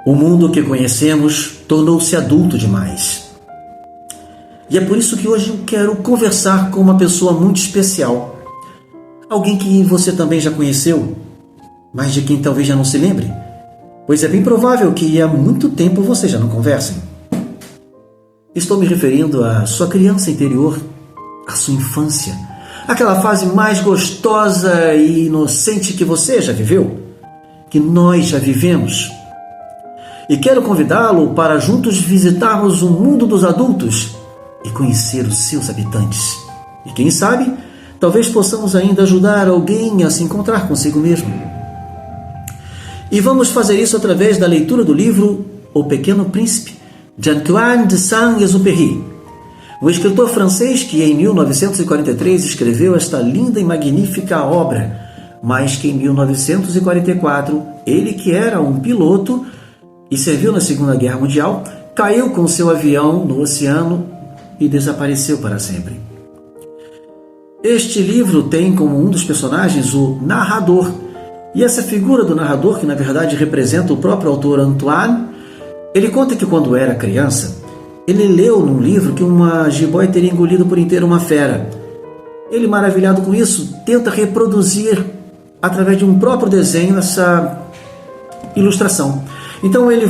O mundo que conhecemos tornou-se adulto demais. E é por isso que hoje eu quero conversar com uma pessoa muito especial. Alguém que você também já conheceu, mas de quem talvez já não se lembre. Pois é bem provável que há muito tempo vocês já não conversem. Estou me referindo à sua criança interior, à sua infância. Aquela fase mais gostosa e inocente que você já viveu, que nós já vivemos. E quero convidá-lo para juntos visitarmos o mundo dos adultos e conhecer os seus habitantes. E quem sabe, talvez possamos ainda ajudar alguém a se encontrar consigo mesmo. E vamos fazer isso através da leitura do livro O Pequeno Príncipe, de Antoine de Saint-Exupéry, o escritor francês que em 1943 escreveu esta linda e magnífica obra, mas que em 1944, ele que era um piloto e serviu na Segunda Guerra Mundial, caiu com seu avião no oceano e desapareceu para sempre. Este livro tem como um dos personagens o narrador, e essa figura do narrador, que na verdade representa o próprio autor Antoine, ele conta que quando era criança, ele leu num livro que uma jiboia teria engolido por inteiro uma fera. Ele, maravilhado com isso, tenta reproduzir através de um próprio desenho essa ilustração. Então ele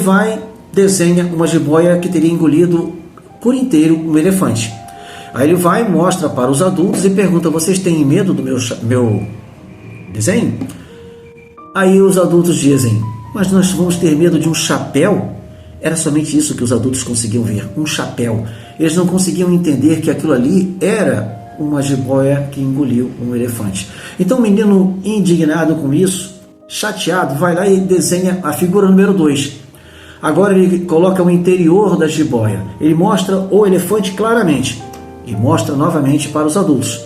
desenha uma jiboia que teria engolido por inteiro um elefante. Aí ele mostra para os adultos e pergunta: vocês têm medo do meu desenho? Aí os adultos dizem: mas nós vamos ter medo de um chapéu? Era somente isso que os adultos conseguiam ver, um chapéu. Eles não conseguiam entender que aquilo ali era uma jiboia que engoliu um elefante. Então o menino, indignado com isso, chateado, vai lá e desenha a figura número 2. Agora ele coloca o interior da jiboia. Ele mostra o elefante claramente e mostra novamente para os adultos.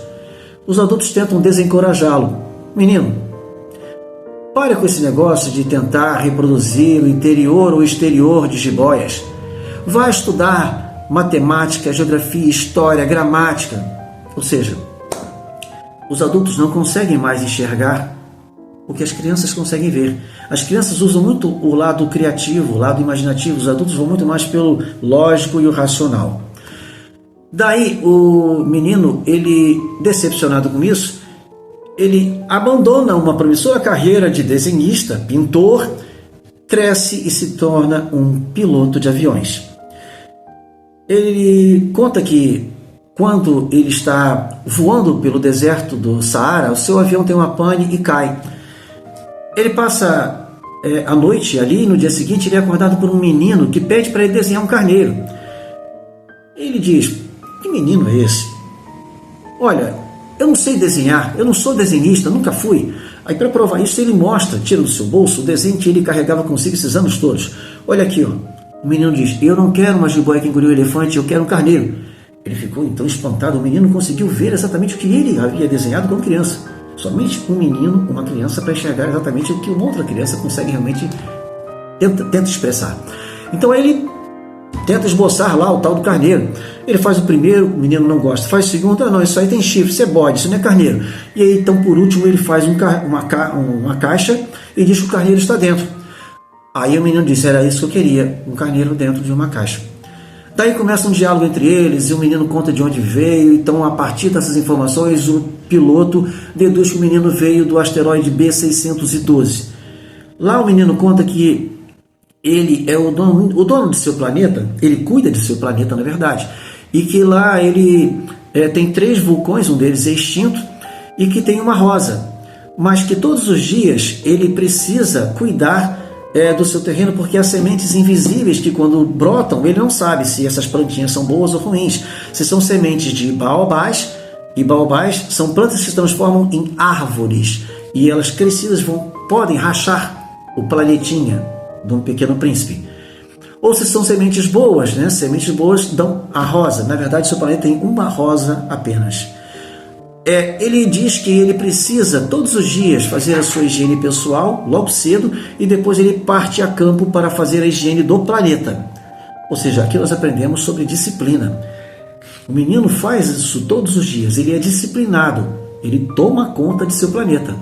Os adultos tentam desencorajá-lo. Menino, pare com esse negócio de tentar reproduzir o interior ou exterior de jiboias. Vá estudar matemática, geografia, história, gramática. Ou seja, os adultos não conseguem mais enxergar o que as crianças conseguem ver. As crianças usam muito o lado criativo, o lado imaginativo. Os adultos vão muito mais pelo lógico e o racional. Daí o menino, ele decepcionado com isso, ele abandona uma promissora carreira de desenhista, pintor, cresce e se torna um piloto de aviões. Ele conta que quando ele está voando pelo deserto do Saara, o seu avião tem uma pane e cai. Ele passa a noite ali e no dia seguinte ele é acordado por um menino que pede para ele desenhar um carneiro. Ele diz: que menino é esse? Olha, eu não sei desenhar, eu não sou desenhista, nunca fui. Aí para provar isso ele tira do seu bolso o desenho que ele carregava consigo esses anos todos. Olha aqui, ó. O menino diz: eu não quero uma jiboia que engoliu o elefante, eu quero um carneiro. Ele ficou então espantado, o menino conseguiu ver exatamente o que ele havia desenhado quando criança. Somente um menino, uma criança, para enxergar exatamente o que uma outra criança consegue realmente tenta expressar. Então ele tenta esboçar lá o tal do carneiro. Ele faz o primeiro, o menino não gosta. Faz o segundo: não, isso aí tem chifre, isso é bode, isso não é carneiro. E aí então por último ele faz uma caixa e diz que o carneiro está dentro. Aí o menino diz: era isso que eu queria, um carneiro dentro de uma caixa. Daí começa um diálogo entre eles e o menino conta de onde veio. Então a partir dessas informações o piloto deduz que o menino veio do asteroide B612. Lá o menino conta que ele é o dono de seu planeta, ele cuida de seu planeta na verdade, e que lá ele tem 3 vulcões, um deles é extinto, e que tem uma rosa, mas que todos os dias ele precisa cuidar do seu terreno, porque há sementes invisíveis que quando brotam, ele não sabe se essas plantinhas são boas ou ruins, se são sementes de baobás, e baobás são plantas que se transformam em árvores, e elas crescidas podem rachar o planetinha de um pequeno príncipe. Ou se são sementes boas, né? Sementes boas dão a rosa. Na verdade, seu planeta tem uma rosa apenas. Ele diz que ele precisa todos os dias fazer a sua higiene pessoal, logo cedo, e depois ele parte a campo para fazer a higiene do planeta. Ou seja, aqui nós aprendemos sobre disciplina. O menino faz isso todos os dias, ele é disciplinado, ele toma conta de seu planeta.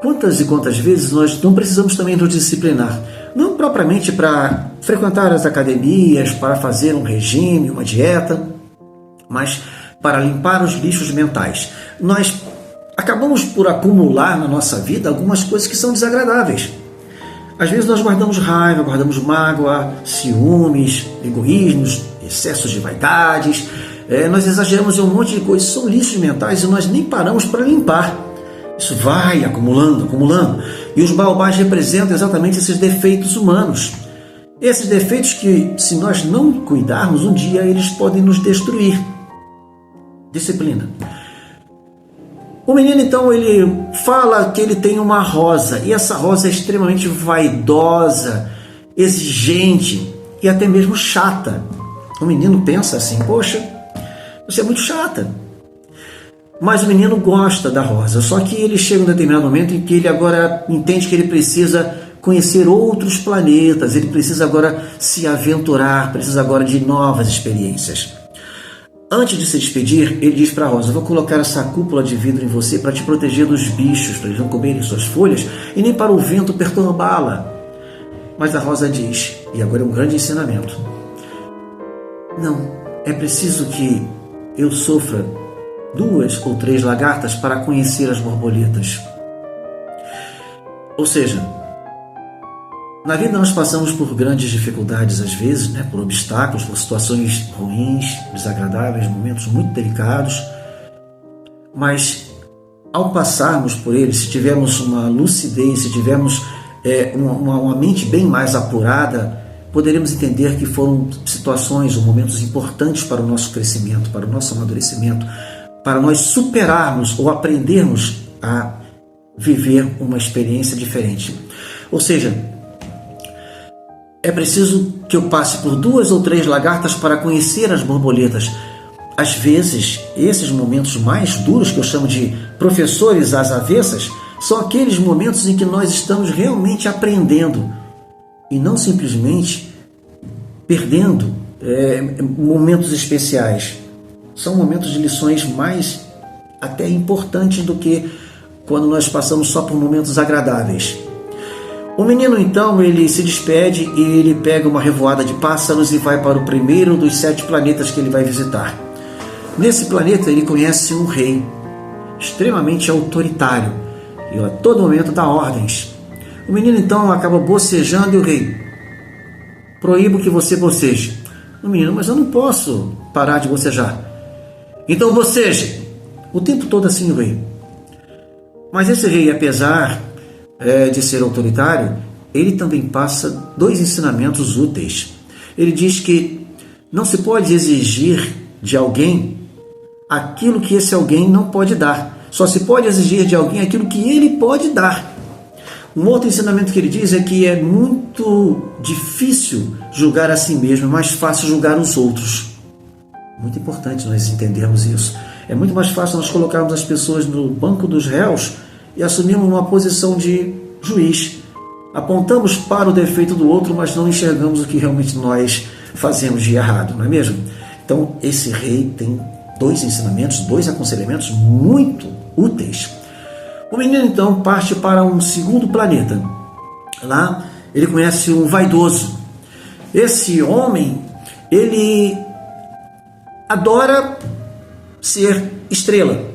Quantas e quantas vezes nós não precisamos também nos disciplinar? Não propriamente para frequentar as academias, para fazer um regime, uma dieta, mas para limpar os lixos mentais. Nós acabamos por acumular na nossa vida algumas coisas que são desagradáveis. Às vezes nós guardamos raiva, guardamos mágoa, ciúmes, egoísmos, excessos de vaidades, nós exageramos em um monte de coisas, são lixos mentais e nós nem paramos para limpar. Isso vai acumulando, acumulando. E os baobás representam exatamente esses defeitos humanos. Esses defeitos que, se nós não cuidarmos, um dia eles podem nos destruir. Disciplina. O menino, então, ele fala que ele tem uma rosa, e essa rosa é extremamente vaidosa, exigente e até mesmo chata. O menino pensa assim, poxa, você é muito chata. Mas o menino gosta da rosa, só que ele chega em um determinado momento em que ele agora entende que ele precisa conhecer outros planetas, ele precisa agora se aventurar, precisa agora de novas experiências. Antes de se despedir, ele diz para a rosa, vou colocar essa cúpula de vidro em você para te proteger dos bichos, para eles não comerem suas folhas e nem para o vento perturbá-la. Mas a rosa diz, e agora é um grande ensinamento, não, é preciso que eu sofra 2 ou 3 lagartas para conhecer as borboletas. Ou seja, na vida nós passamos por grandes dificuldades às vezes, por obstáculos, por situações ruins, desagradáveis, momentos muito delicados, mas ao passarmos por eles, se tivermos uma lucidez, se tivermos uma mente bem mais apurada, poderemos entender que foram situações ou momentos importantes para o nosso crescimento, para o nosso amadurecimento, para nós superarmos ou aprendermos a viver uma experiência diferente. Ou seja, é preciso que eu passe por 2 ou 3 lagartas para conhecer as borboletas. Às vezes, esses momentos mais duros, que eu chamo de professores às avessas, são aqueles momentos em que nós estamos realmente aprendendo e não simplesmente perdendo momentos especiais. São momentos de lições mais até importantes do que quando nós passamos só por momentos agradáveis. O menino, então, ele se despede e ele pega uma revoada de pássaros e vai para o primeiro dos 7 planetas que ele vai visitar. Nesse planeta, ele conhece um rei extremamente autoritário e a todo momento dá ordens. O menino, então, acaba bocejando e o rei, proíbo que você boceje. O menino, mas eu não posso parar de bocejar. Então boceje! O tempo todo assim o rei. Mas esse rei, apesar de ser autoritário, ele também passa 2 ensinamentos úteis. Ele diz que não se pode exigir de alguém aquilo que esse alguém não pode dar. Só se pode exigir de alguém aquilo que ele pode dar. Um outro ensinamento que ele diz é que é muito difícil julgar a si mesmo, é mais fácil julgar os outros. Muito importante nós entendermos isso. É muito mais fácil nós colocarmos as pessoas no banco dos réus e assumirmos uma posição de juiz. Apontamos para o defeito do outro, mas não enxergamos o que realmente nós fazemos de errado, não é mesmo? Então, esse rei tem 2 ensinamentos, 2 aconselhamentos muito úteis. O menino, então, parte para um segundo planeta. Lá, ele conhece um vaidoso. Esse homem, ele adora ser estrela.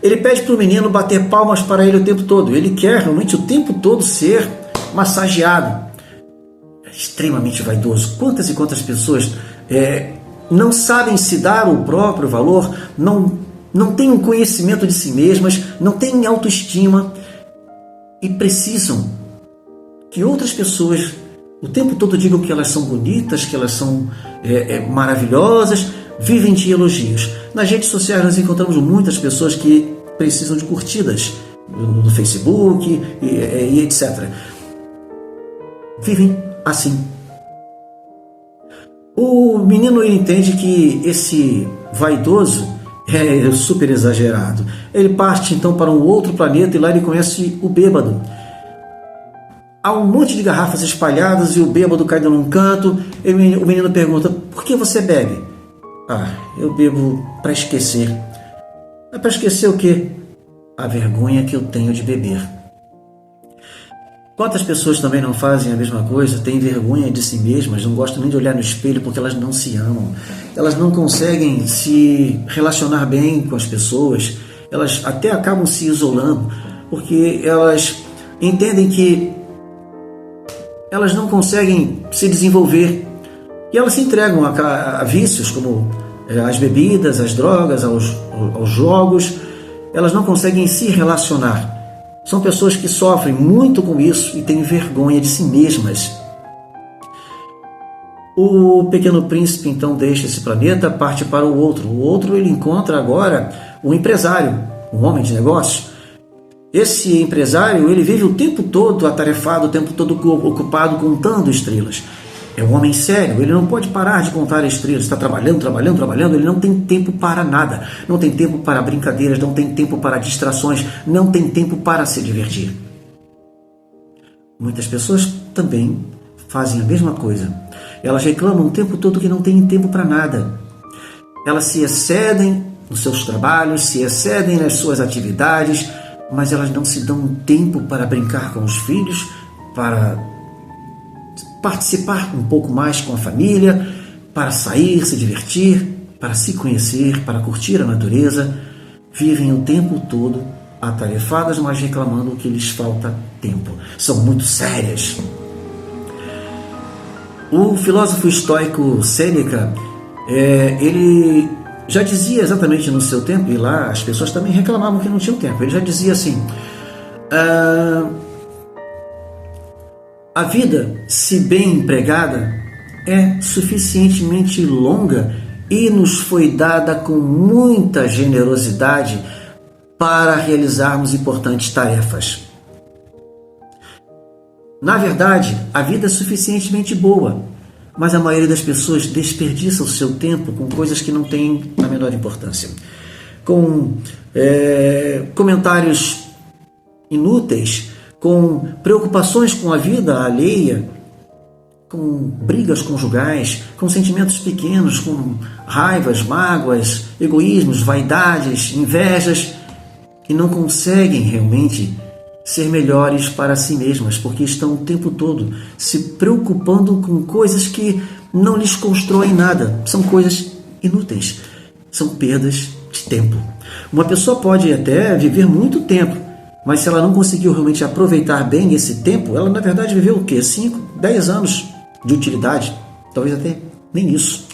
Ele pede para o menino bater palmas para ele o tempo todo. Ele quer realmente o tempo todo ser massageado. É extremamente vaidoso. Quantas e quantas pessoas não sabem se dar o próprio valor, não têm um conhecimento de si mesmas, não têm autoestima e precisam que outras pessoas o tempo todo digam que elas são bonitas, que elas são maravilhosas, vivem de elogios. Nas redes sociais nós encontramos muitas pessoas que precisam de curtidas no Facebook e etc. Vivem assim. O menino entende que esse vaidoso é super exagerado. Ele parte então para um outro planeta e lá ele conhece o bêbado. Há um monte de garrafas espalhadas e o bêbado cai num canto. E o menino pergunta, por que você bebe? Eu bebo para esquecer. É para esquecer o quê? A vergonha que eu tenho de beber. Quantas pessoas também não fazem a mesma coisa, têm vergonha de si mesmas, não gostam nem de olhar no espelho porque elas não se amam, elas não conseguem se relacionar bem com as pessoas, elas até acabam se isolando porque elas entendem que elas não conseguem se desenvolver e elas se entregam a vícios como as bebidas, as drogas, aos jogos. Elas não conseguem se relacionar. São pessoas que sofrem muito com isso e têm vergonha de si mesmas. O Pequeno Príncipe então deixa esse planeta, parte para o outro. O outro ele encontra agora um empresário, um homem de negócios. Esse empresário ele vive o tempo todo atarefado, o tempo todo ocupado contando estrelas. É um homem sério, ele não pode parar de contar estrelas, está trabalhando, ele não tem tempo para nada, não tem tempo para brincadeiras, não tem tempo para distrações, não tem tempo para se divertir. Muitas pessoas também fazem a mesma coisa. Elas reclamam o tempo todo que não têm tempo para nada. Elas se excedem nos seus trabalhos, se excedem nas suas atividades, mas elas não se dão tempo para brincar com os filhos, para participar um pouco mais com a família, para sair, se divertir, para se conhecer, para curtir a natureza. Vivem o tempo todo atarefadas, mas reclamando que lhes falta tempo. São muito sérias. O filósofo estoico Sêneca, ele já dizia exatamente no seu tempo, e lá as pessoas também reclamavam que não tinham tempo. Ele já dizia assim: a vida, se bem empregada, é suficientemente longa e nos foi dada com muita generosidade para realizarmos importantes tarefas. Na verdade, a vida é suficientemente boa, mas a maioria das pessoas desperdiça o seu tempo com coisas que não têm a menor importância. Com comentários inúteis, com preocupações com a vida alheia, com brigas conjugais, com sentimentos pequenos, com raivas, mágoas, egoísmos, vaidades, invejas, que não conseguem realmente ser melhores para si mesmas, porque estão o tempo todo se preocupando com coisas que não lhes constroem nada. São coisas inúteis, são perdas de tempo. Uma pessoa pode até viver muito tempo, mas se ela não conseguiu realmente aproveitar bem esse tempo, ela na verdade viveu o quê? 5, 10 anos de utilidade, talvez até nem isso.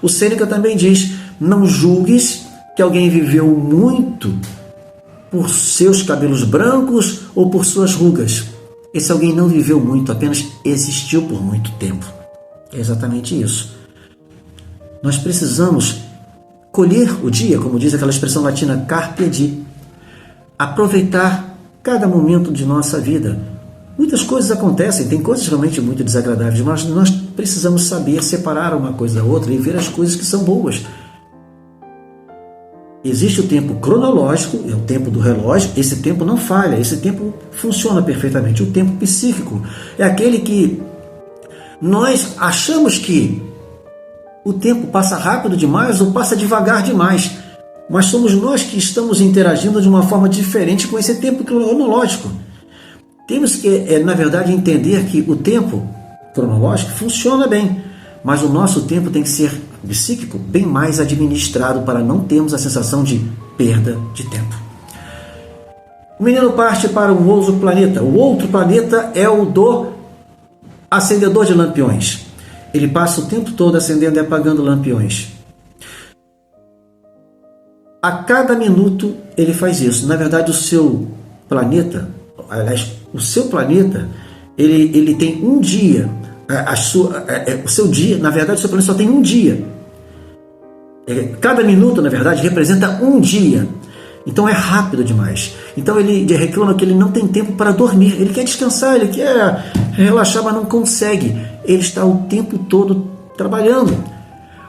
O Sêneca também diz: não julgues que alguém viveu muito por seus cabelos brancos ou por suas rugas. Esse alguém não viveu muito, apenas existiu por muito tempo. É exatamente isso. Nós precisamos colher o dia, como diz aquela expressão latina, carpe diem, aproveitar cada momento de nossa vida. Muitas coisas acontecem, tem coisas realmente muito desagradáveis, mas nós precisamos saber separar uma coisa da outra e ver as coisas que são boas. Existe o tempo cronológico, é o tempo do relógio, esse tempo não falha, esse tempo funciona perfeitamente. O tempo psíquico é aquele que nós achamos que o tempo passa rápido demais ou passa devagar demais, mas somos nós que estamos interagindo de uma forma diferente com esse tempo cronológico. Temos que, na verdade, entender que o tempo cronológico funciona bem, mas o nosso tempo tem que ser psíquico, bem mais administrado para não termos a sensação de perda de tempo. O menino parte para um outro planeta. O outro planeta é o do acendedor de lampiões. Ele passa o tempo todo acendendo e apagando lampiões. A cada minuto ele faz isso. Na verdade, o seu planeta, ele tem um dia. O seu dia, na verdade, o seu planeta só tem um dia. Cada minuto, na verdade, representa um dia. Então é rápido demais. Então ele reclama que ele não tem tempo para dormir. Ele quer descansar, ele quer relaxar, mas não consegue. Ele está o tempo todo trabalhando.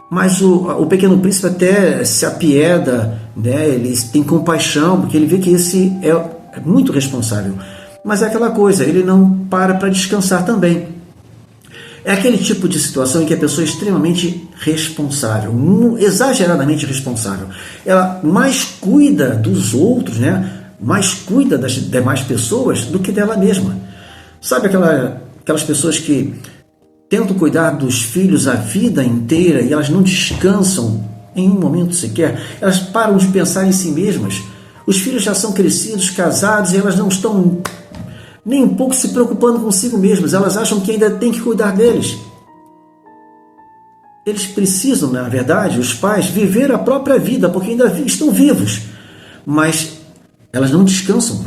Mas o Pequeno Príncipe até se apieda, né? Ele tem compaixão, porque ele vê que esse é muito responsável. Mas é aquela coisa, ele não para descansar também. É aquele tipo de situação em que a pessoa é extremamente responsável, exageradamente responsável. Ela mais cuida dos outros, né? Mais cuida das demais pessoas do que dela mesma. Sabe aquelas pessoas que tentam cuidar dos filhos a vida inteira e elas não descansam em um momento sequer? Elas param de pensar em si mesmas. Os filhos já são crescidos, casados, e elas não estão nem um pouco se preocupando consigo mesmas. Elas acham que ainda tem que cuidar deles. Eles precisam, na verdade, os pais, viver a própria vida, porque ainda estão vivos. Mas elas não descansam.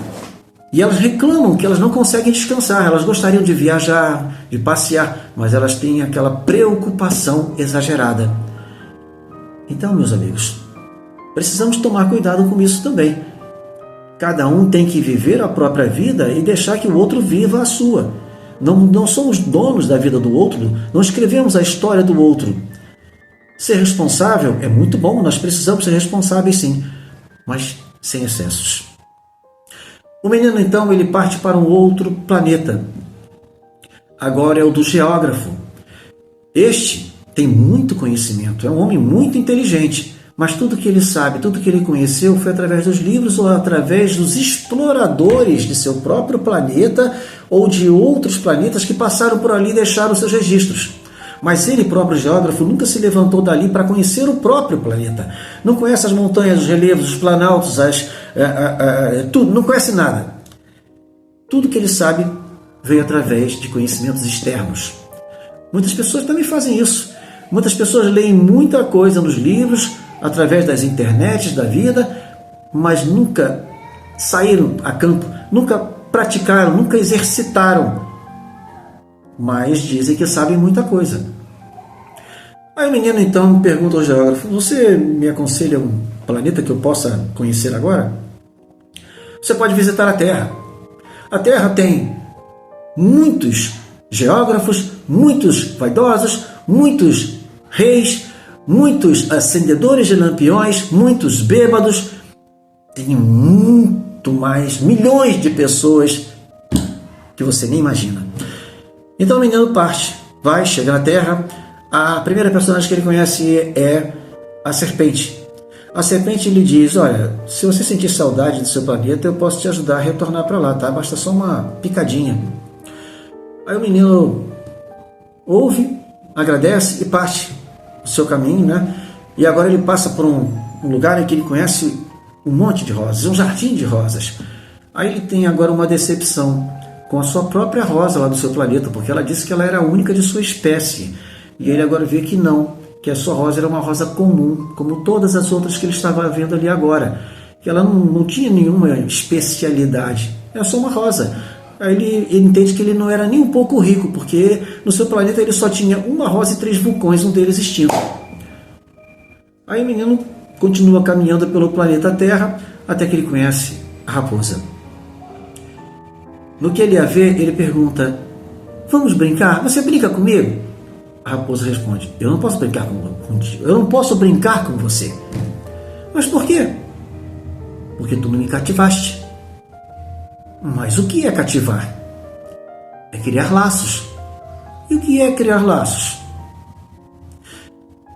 E elas reclamam que elas não conseguem descansar. Elas gostariam de viajar, de passear, mas elas têm aquela preocupação exagerada. Então, meus amigos, precisamos tomar cuidado com isso também. Cada um tem que viver a própria vida e deixar que o outro viva a sua. Não somos donos da vida do outro, não escrevemos a história do outro. Ser responsável é muito bom, nós precisamos ser responsáveis sim, mas sem excessos. O menino então ele parte para um outro planeta. Agora é o do geógrafo. Este tem muito conhecimento, é um homem muito inteligente, mas tudo que ele sabe, tudo que ele conheceu foi através dos livros ou através dos exploradores de seu próprio planeta ou de outros planetas que passaram por ali e deixaram seus registros. Mas ele próprio, geógrafo, nunca se levantou dali para conhecer o próprio planeta. Não conhece as montanhas, os relevos, os planaltos, tudo, não conhece nada. Tudo que ele sabe veio através de conhecimentos externos. Muitas pessoas também fazem isso. Muitas pessoas leem muita coisa nos livros, através das internets da vida, mas nunca saíram a campo, nunca praticaram, nunca exercitaram. Mas dizem que sabem muita coisa. Aí o menino então pergunta ao geógrafo: você me aconselha um planeta que eu possa conhecer agora? Você pode visitar a Terra. A Terra tem muitos geógrafos, muitos vaidosos, muitos reis, muitos acendedores de lampiões, muitos bêbados. Tem muito mais, milhões de pessoas que você nem imagina. Então o menino parte, vai, chega na Terra. A primeira personagem que ele conhece é a serpente. A serpente lhe diz: olha, se você sentir saudade do seu planeta, eu posso te ajudar a retornar para lá, tá? Basta só uma picadinha. Aí o menino ouve, agradece e parte o seu caminho, né? E agora ele passa por um lugar em que ele conhece um monte de rosas, um jardim de rosas. Aí ele tem agora uma decepção com a sua própria rosa lá do seu planeta, porque ela disse que ela era a única de sua espécie. E ele agora vê que não, que a sua rosa era uma rosa comum, como todas as outras que ele estava vendo ali agora. Que ela não tinha nenhuma especialidade, era só uma rosa. Aí ele entende que ele não era nem um pouco rico, porque no seu planeta ele só tinha uma rosa e 3 vulcões, um deles extinto. Aí o menino continua caminhando pelo planeta Terra, até que ele conhece a raposa. No que ele a vê, ele pergunta: vamos brincar? Você brinca comigo? A raposa responde: eu não posso brincar contigo, eu não posso brincar com você. Mas por quê? Porque tu não me cativaste. Mas o que é cativar? É criar laços. E o que é criar laços?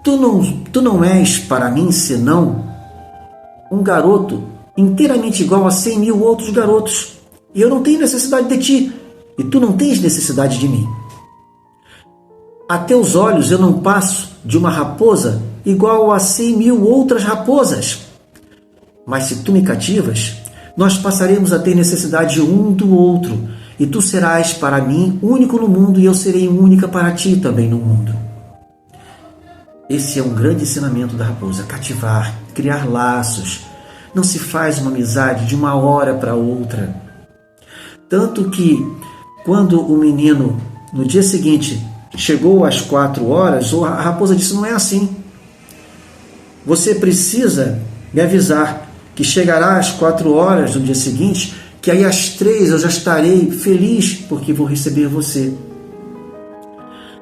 Tu não és para mim senão um garoto inteiramente igual a 100 mil outros garotos. E eu não tenho necessidade de ti. E tu não tens necessidade de mim. A teus olhos eu não passo de uma raposa igual a 100 mil outras raposas. Mas se tu me cativas, nós passaremos a ter necessidade um do outro. E tu serás para mim único no mundo e eu serei única para ti também no mundo. Esse é um grande ensinamento da raposa: cativar, criar laços. Não se faz uma amizade de uma hora para outra. Tanto que, quando o menino, no dia seguinte, chegou às 4 horas, a raposa disse: não é assim. Você precisa me avisar que chegará às 4 horas do dia seguinte, que aí às 3 eu já estarei feliz porque vou receber você.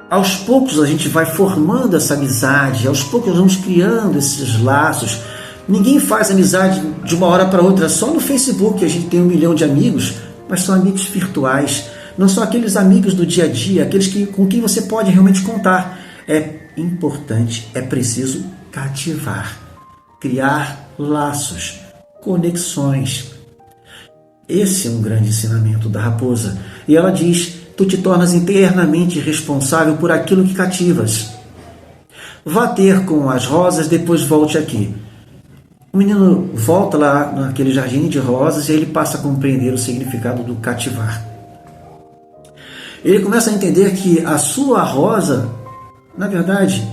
Aos poucos a gente vai formando essa amizade, aos poucos nós vamos criando esses laços. Ninguém faz amizade de uma hora para outra. Só no Facebook a gente tem 1 milhão de amigos, mas são amigos virtuais. Não são aqueles amigos do dia a dia, aqueles com quem você pode realmente contar. É importante, é preciso cativar, criar laços, conexões. Esse é um grande ensinamento da raposa. E ela diz: tu te tornas internamente responsável por aquilo que cativas. Vá ter com as rosas, depois volte aqui. O menino volta lá naquele jardim de rosas e ele passa a compreender o significado do cativar. Ele começa a entender que a sua rosa, na verdade,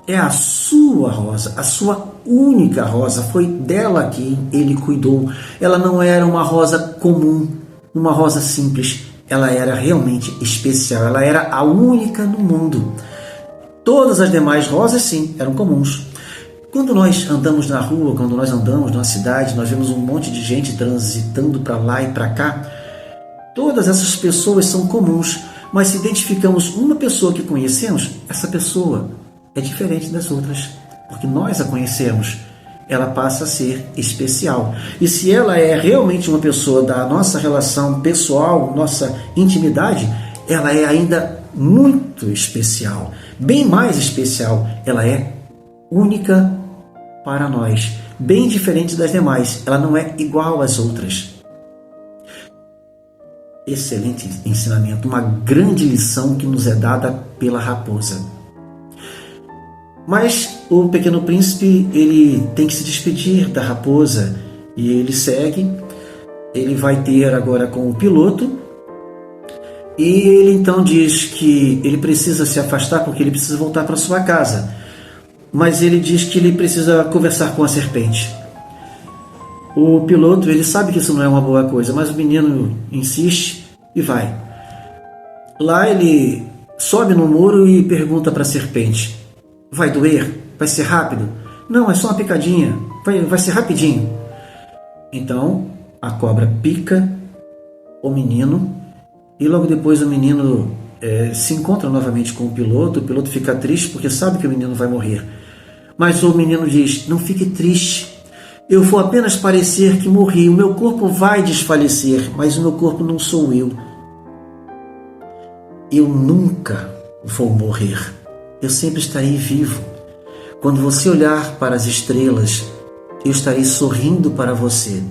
é a sua rosa, a sua única rosa. Foi dela que ele cuidou. Ela não era uma rosa comum, uma rosa simples. Ela era realmente especial. Ela era a única no mundo. Todas as demais rosas, sim, eram comuns. Quando nós andamos na rua, quando nós andamos na cidade, nós vemos um monte de gente transitando para lá e para cá. Todas essas pessoas são comuns, mas se identificamos uma pessoa que conhecemos, essa pessoa é diferente das outras, porque nós a conhecemos. Ela passa a ser especial. E se ela é realmente uma pessoa da nossa relação pessoal, nossa intimidade, ela é ainda muito especial, bem mais especial. Ela é única para nós, bem diferente das demais. Ela não é igual às outras. Excelente ensinamento, uma grande lição que nos é dada pela raposa. Mas o Pequeno Príncipe, ele tem que se despedir da raposa e ele segue. Ele vai ter agora com o piloto e ele então diz que ele precisa se afastar porque ele precisa voltar para sua casa. Mas ele diz que ele precisa conversar com a serpente. O piloto, ele sabe que isso não é uma boa coisa, mas o menino insiste e vai. Lá ele sobe no muro e pergunta para a serpente: vai doer? Vai ser rápido? Não, é só uma picadinha. Vai ser rapidinho. Então, a cobra pica o menino e logo depois o menino se encontra novamente com o piloto. O piloto fica triste porque sabe que o menino vai morrer. Mas o menino diz: não fique triste. Eu vou apenas parecer que morri. O meu corpo vai desfalecer, mas o meu corpo não sou eu. Eu nunca vou morrer. Eu sempre estarei vivo. Quando você olhar para as estrelas, eu estarei sorrindo para você.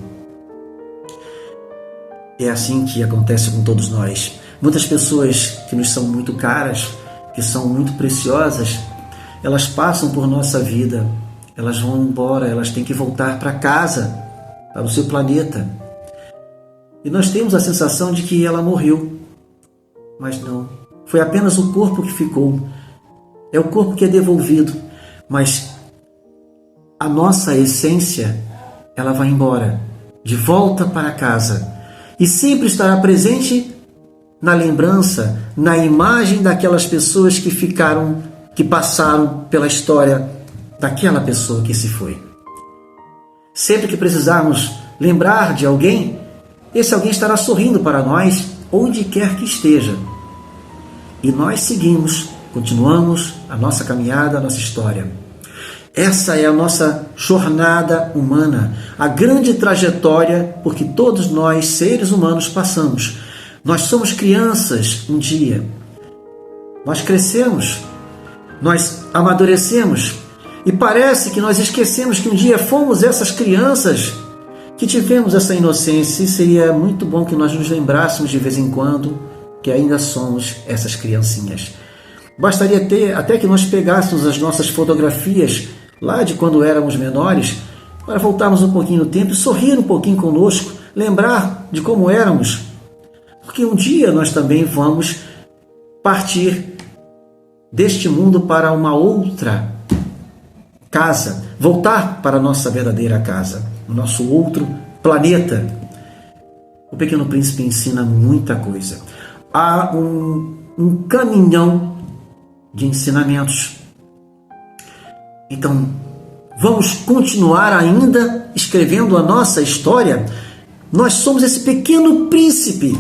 É assim que acontece com todos nós. Muitas pessoas que nos são muito caras, que são muito preciosas, elas passam por nossa vida, elas vão embora, elas têm que voltar para casa, para o seu planeta. E nós temos a sensação de que ela morreu. Mas não, foi apenas o corpo que ficou. É o corpo que é devolvido, mas a nossa essência, ela vai embora, de volta para casa, e sempre estará presente na lembrança, na imagem daquelas pessoas que ficaram, que passaram pela história daquela pessoa que se foi. Sempre que precisarmos lembrar de alguém, esse alguém estará sorrindo para nós, onde quer que esteja. E nós seguimos, continuamos a nossa caminhada, a nossa história. Essa é a nossa jornada humana, a grande trajetória por que todos nós, seres humanos, passamos. Nós somos crianças um dia, nós crescemos, nós amadurecemos e parece que nós esquecemos que um dia fomos essas crianças que tivemos essa inocência, e seria muito bom que nós nos lembrássemos de vez em quando que ainda somos essas criancinhas. Bastaria até que nós pegássemos as nossas fotografias lá de quando éramos menores, para voltarmos um pouquinho no tempo e sorrir um pouquinho conosco, lembrar de como éramos, porque um dia nós também vamos partir deste mundo para uma outra casa, voltar para a nossa verdadeira casa, o nosso outro planeta. O Pequeno Príncipe ensina muita coisa. Há um caminhão de ensinamentos. Então, vamos continuar ainda escrevendo a nossa história? Nós somos esse pequeno príncipe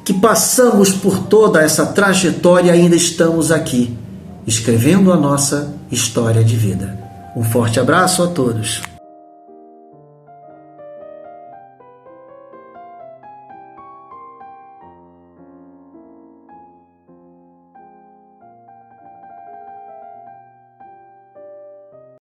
que passamos por toda essa trajetória e ainda estamos aqui, escrevendo a nossa história de vida. Um forte abraço a todos.